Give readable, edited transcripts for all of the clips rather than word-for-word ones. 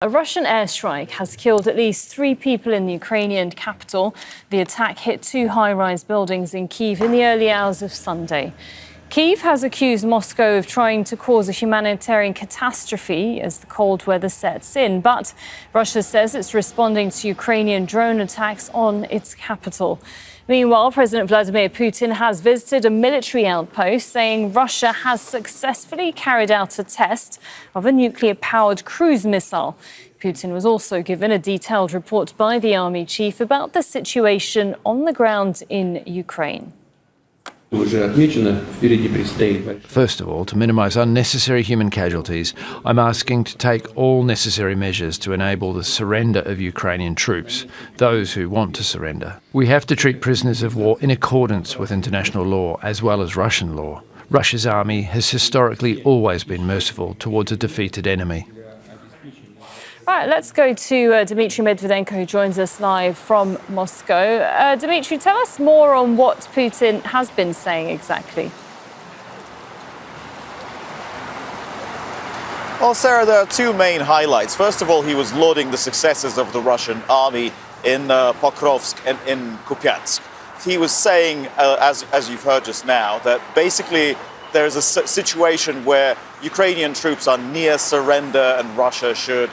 A Russian airstrike has killed at least 3 people in the Ukrainian capital. The attack hit 2 high-rise buildings in Kyiv in the early hours of Sunday. Kyiv has accused Moscow of trying to cause a humanitarian catastrophe as the cold weather sets in, but Russia says it's responding to Ukrainian drone attacks on its capital. Meanwhile, President Vladimir Putin has visited a military outpost, saying Russia has successfully carried out a test of a nuclear-powered cruise missile. Putin was also given a detailed report by the army chief about the situation on the ground in Ukraine. First of all, to minimise unnecessary human casualties, I'm asking to take all necessary measures to enable the surrender of Ukrainian troops, those who want to surrender. We have to treat prisoners of war in accordance with international law as well as Russian law. Russia's army has historically always been merciful towards a defeated enemy. Right, let's go to Dmitry Medvedenko, who joins us live from Moscow. Dmitry, tell us more on what Putin has been saying exactly. Well, Sarah, there are 2 main highlights. First of all, he was lauding the successes of the Russian army in Pokrovsk and in Kupiansk. He was saying, as you've heard just now, that basically there's a situation where Ukrainian troops are near surrender and Russia should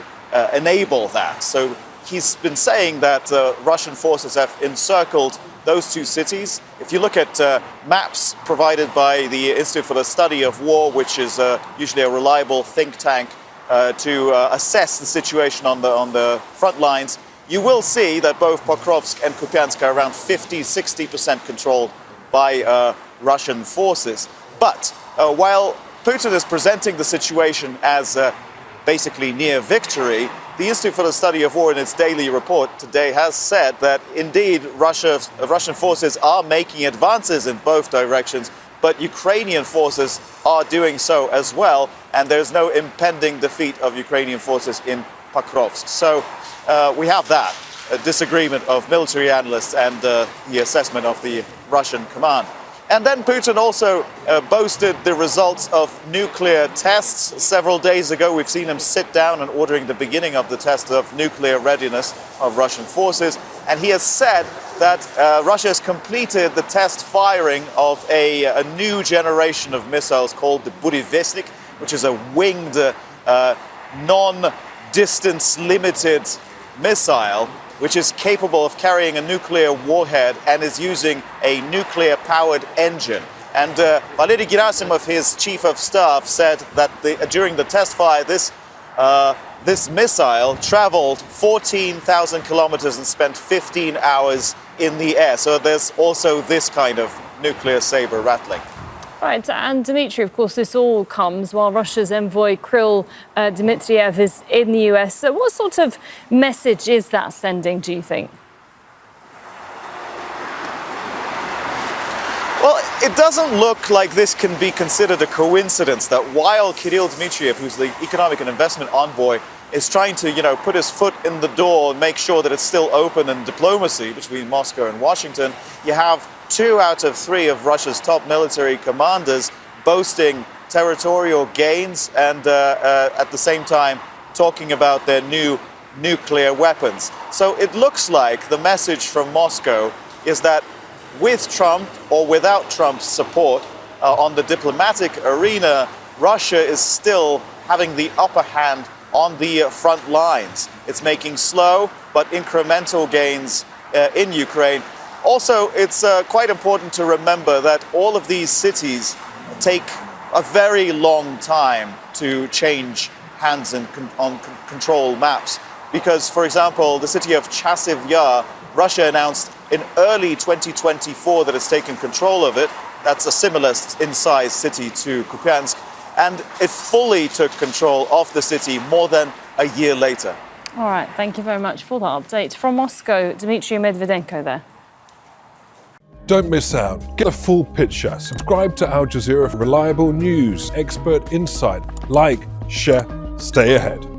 enable that. So he's been saying that Russian forces have encircled those 2 cities. If you look at maps provided by the Institute for the Study of War, which is usually a reliable think tank to assess the situation on the front lines, you will see that both Pokrovsk and Kupiansk are around 50-60% controlled by Russian forces. But while Putin is presenting the situation as basically near victory, the Institute for the Study of War in its daily report today has said that indeed Russian forces are making advances in both directions, but Ukrainian forces are doing so as well, and there's no impending defeat of Ukrainian forces in Pokrovsk. So we have that, a disagreement of military analysts and the assessment of the Russian command. And then Putin also boasted the results of nuclear tests. Several days ago, we've seen him sit down and ordering the beginning of the test of nuclear readiness of Russian forces. And he has said that Russia has completed the test firing of a new generation of missiles called the Burevestnik, which is a winged, non-distance limited missile, which is capable of carrying a nuclear warhead and is using a nuclear-powered engine. And Valery Gerasimov, his chief of staff, said that during the test fire, this missile traveled 14,000 kilometers and spent 15 hours in the air. So there's also this kind of nuclear saber rattling. Right, and Dmitry, of course, this all comes while Russia's envoy Kirill Dmitriev is in the US. So what sort of message is that sending, do you think? Well, it doesn't look like this can be considered a coincidence that while Kirill Dmitriev, who's the economic and investment envoy, is trying to, put his foot in the door and make sure that it's still open in diplomacy between Moscow and Washington, you have 2 out of 3 of Russia's top military commanders boasting territorial gains and at the same time talking about their new nuclear weapons. So it looks like the message from Moscow is that with Trump or without Trump's support on the diplomatic arena, Russia is still having the upper hand on the front lines. It's making slow but incremental gains in Ukraine. Also, it's quite important to remember that all of these cities take a very long time to change hands on control maps. Because, for example, the city of Chasiv Yar, Russia announced in early 2024 that it's taken control of it. That's a similar in size city to Kupiansk. And it fully took control of the city more than a year later. All right, thank you very much for that update. From Moscow, Dmitry Medvedenko there. Don't miss out. Get a full picture. Subscribe to Al Jazeera for reliable news, expert insight. Like, share, stay ahead.